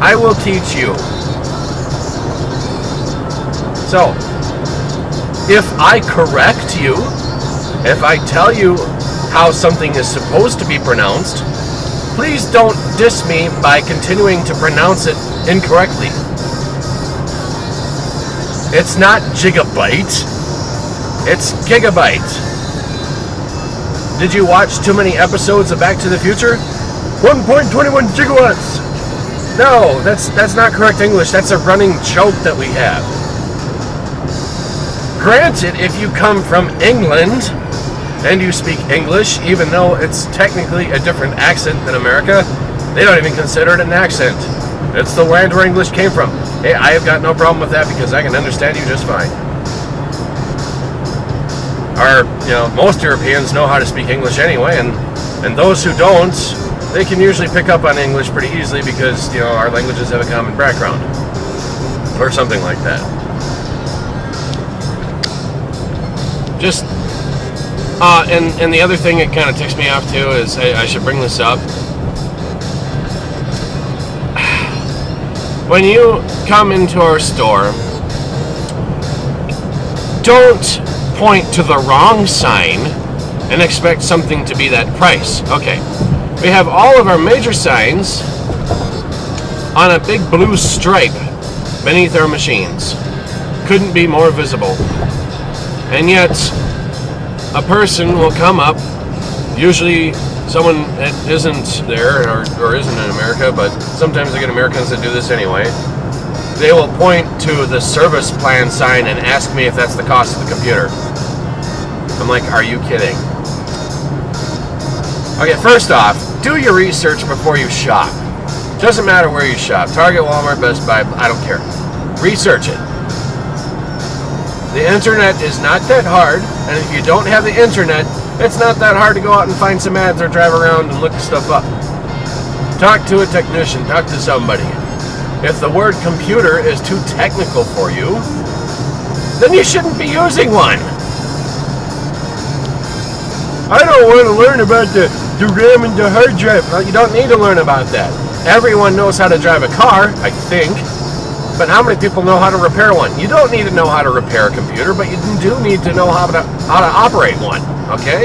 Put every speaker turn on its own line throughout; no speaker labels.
I will teach you. So, if I correct you, if I tell you how something is supposed to be pronounced, please don't diss me by continuing to pronounce it incorrectly. It's not gigabyte, it's gigabyte. Did you watch too many episodes of Back to the Future? 1.21 gigawatts! No, that's not correct English. That's a running joke that we have. Granted, if you come from England and you speak English, even though it's technically a different accent than America, they don't even consider it an accent. It's the land where English came from. Hey, I have got no problem with that because I can understand you just fine. Most Europeans know how to speak English anyway, and those who don't, they can usually pick up on English pretty easily because, our languages have a common background. Or something like that. Just, and the other thing that kind of ticks me off too is, I should bring this up. When you come into our store, don't point to the wrong sign and expect something to be that price. Okay, we have all of our major signs on a big blue stripe beneath our machines. Couldn't be more visible. And yet, a person will come up, usually someone that isn't there or isn't in America, but sometimes I get Americans that do this anyway. They will point to the service plan sign and ask me if that's the cost of the computer. I'm like, are you kidding? Okay, first off, do your research before you shop. Doesn't matter where you shop. Target, Walmart, Best Buy, I don't care. Research it. The internet is not that hard, and if you don't have the internet, it's not that hard to go out and find some ads or drive around and look stuff up. Talk to a technician, talk to somebody. If the word computer is too technical for you, then you shouldn't be using one. I don't want to learn about the RAM and the hard drive. Well, you don't need to learn about that. Everyone knows how to drive a car, I think. But how many people know how to repair one? You don't need to know how to repair a computer, but you do need to know how to operate one, okay?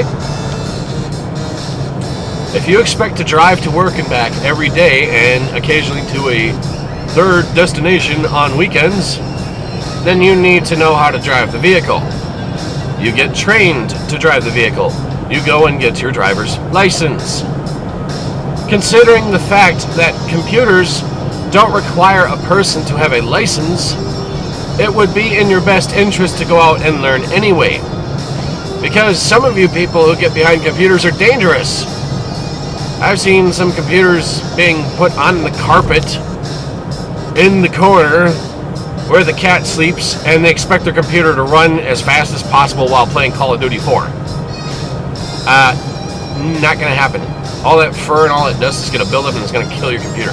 If you expect to drive to work and back every day and occasionally to a third destination on weekends, then you need to know how to drive the vehicle. You get trained to drive the vehicle. You go and get your driver's license. Considering the fact that computers don't require a person to have a license, it would be in your best interest to go out and learn anyway. Because some of you people who get behind computers are dangerous. I've seen some computers being put on the carpet in the corner where the cat sleeps, and they expect their computer to run as fast as possible while playing Call of Duty 4. Not going to happen. All that fur and all that dust is going to build up and it's going to kill your computer.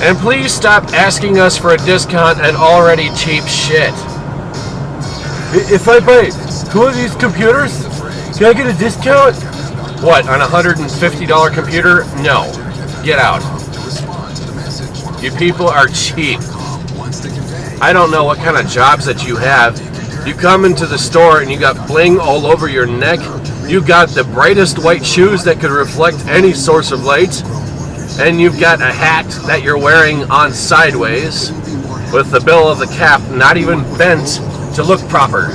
And please stop asking us for a discount on already cheap shit. If I buy 2 of these computers, can I get a discount? What, on a $150 computer? No. Get out. You people are cheap. I don't know what kind of jobs that you have. You come into the store and you got bling all over your neck. You got the brightest white shoes that could reflect any source of light. And you've got a hat that you're wearing on sideways with the bill of the cap not even bent to look proper.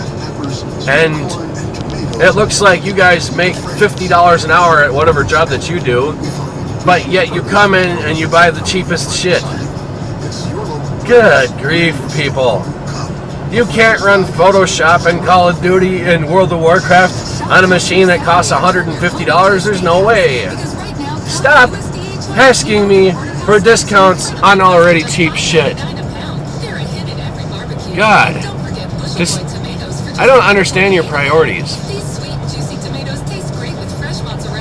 And it looks like you guys make $50 an hour at whatever job that you do, but yet you come in and you buy the cheapest shit. Good grief, people. You can't run Photoshop and Call of Duty and World of Warcraft on a machine that costs $150. There's no way. Stop asking me for discounts on already cheap shit. God, just, I don't understand your priorities.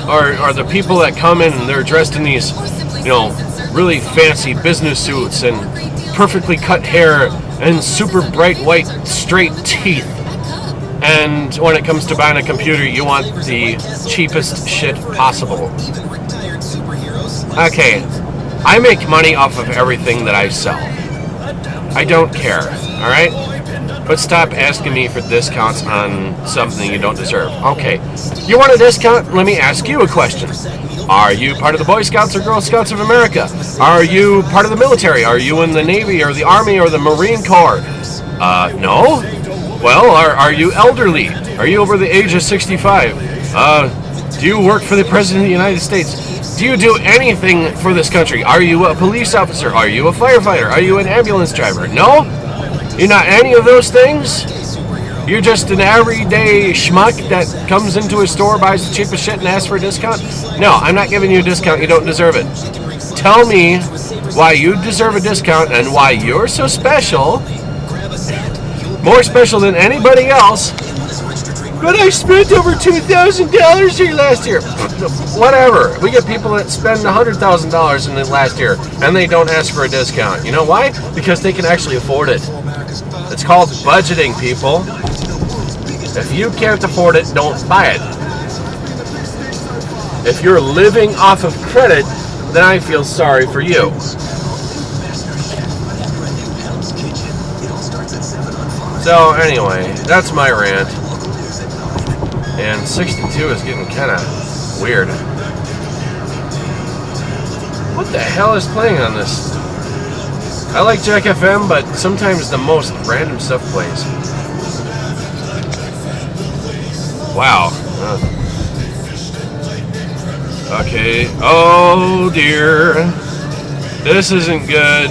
Or the people that come in and they're dressed in these, really fancy business suits and perfectly cut hair and super bright white straight teeth. And when it comes to buying a computer, you want the cheapest shit possible. Okay, I make money off of everything that I sell. I don't care, all right? But stop asking me for discounts on something you don't deserve. Okay, you want a discount? Let me ask you a question. Are you part of the Boy Scouts or Girl Scouts of America? Are you part of the military? Are you in the Navy or the Army or the Marine Corps? No? Well, are you elderly? Are you over the age of 65? Do you work for the President of the United States? Do you do anything for this country? Are you a police officer? Are you a firefighter? Are you an ambulance driver? No? You're not any of those things? You're just an everyday schmuck that comes into a store, buys the cheapest shit, and asks for a discount? No, I'm not giving you a discount. You don't deserve it. Tell me why you deserve a discount and why you're so special, more special than anybody else. But I spent over $2,000 here last year. Whatever. We get people that spend $100,000 in the last year, and they don't ask for a discount. You know why? Because they can actually afford it. It's called budgeting, people. If you can't afford it, don't buy it. If you're living off of credit, then I feel sorry for you. So anyway, that's my rant. And 62 is getting kind of weird. What the hell is playing on this? I like Jack FM, but sometimes the most random stuff plays. Wow. Okay. Oh dear. This isn't good.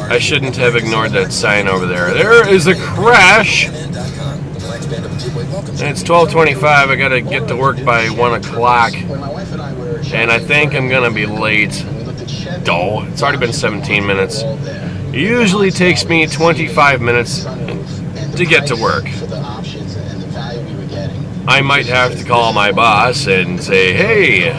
I shouldn't have ignored that sign over there. There is a crash. It's 12:25. I gotta get to work by 1 o'clock. And I think I'm gonna be late. Duh. It's already been 17 minutes. It usually takes me 25 minutes to get to work. I might have to call my boss and say, hey,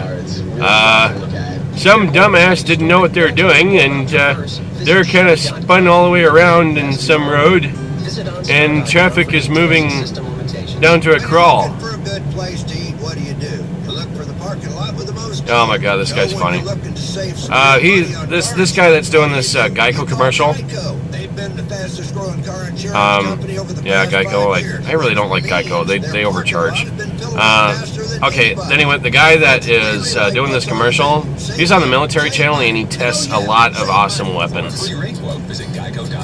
some dumbass didn't know what they were doing, and they're kind of spun all the way around in some road, and traffic is moving down to a crawl. Oh my god, this guy's funny. This guy that's doing this Geico commercial. Yeah, Geico. I really don't like Geico. They overcharge. Okay. Anyway, the guy that is doing this commercial, he's on the military channel and he tests a lot of awesome weapons.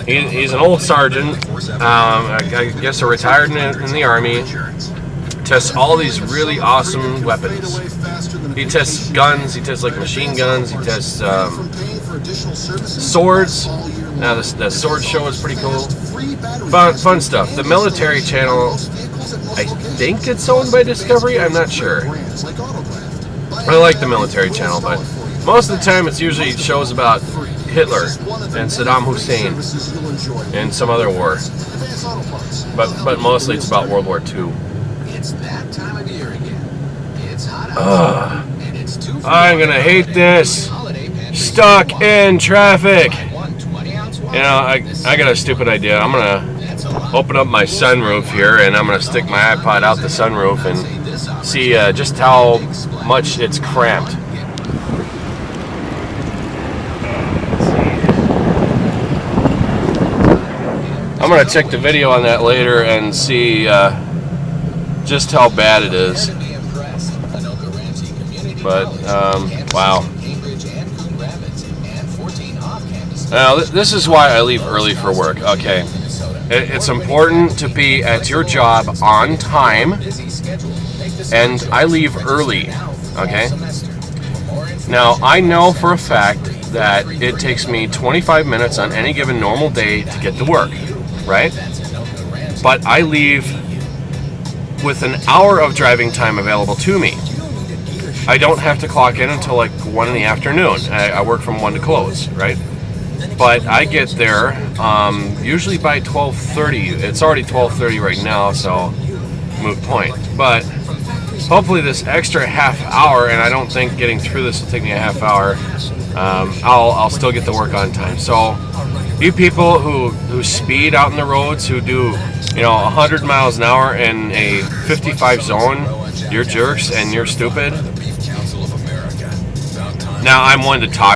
He's an old sergeant. I guess a retired in the army. Tests all these really awesome weapons. He tests guns. He tests like machine guns. He tests swords. Now the sword show is pretty cool. Fun stuff. The military channel, I think it's owned by Discovery. I'm not sure. I like the military channel, but most of the time it's usually shows about Hitler and Saddam Hussein and some other war. But mostly it's about World War II. It's that time of year again. It's hot. I'm gonna hate this. Stuck in traffic. You know, I got a stupid idea. I'm gonna open up my sunroof here, and I'm gonna stick my iPod out the sunroof and see just how much it's cramped. I'm gonna check the video on that later and see just how bad it is. But wow. Now, this is why I leave early for work. Okay, it's important to be at your job on time, and I leave early. Okay. Now, I know for a fact that it takes me 25 minutes on any given normal day to get to work, right? But I leave with an hour of driving time available to me. I don't have to clock in until like 1 in the afternoon. I work from 1 to close, right? But I get there usually by 12:30. It's already 12:30 right now, so moot point. But hopefully this extra half hour, and I don't think getting through this will take me a half hour, I'll still get to work on time. So you people who speed out in the roads, who do 100 miles an hour in a 55 zone, you're jerks and you're stupid. Now I'm one to talk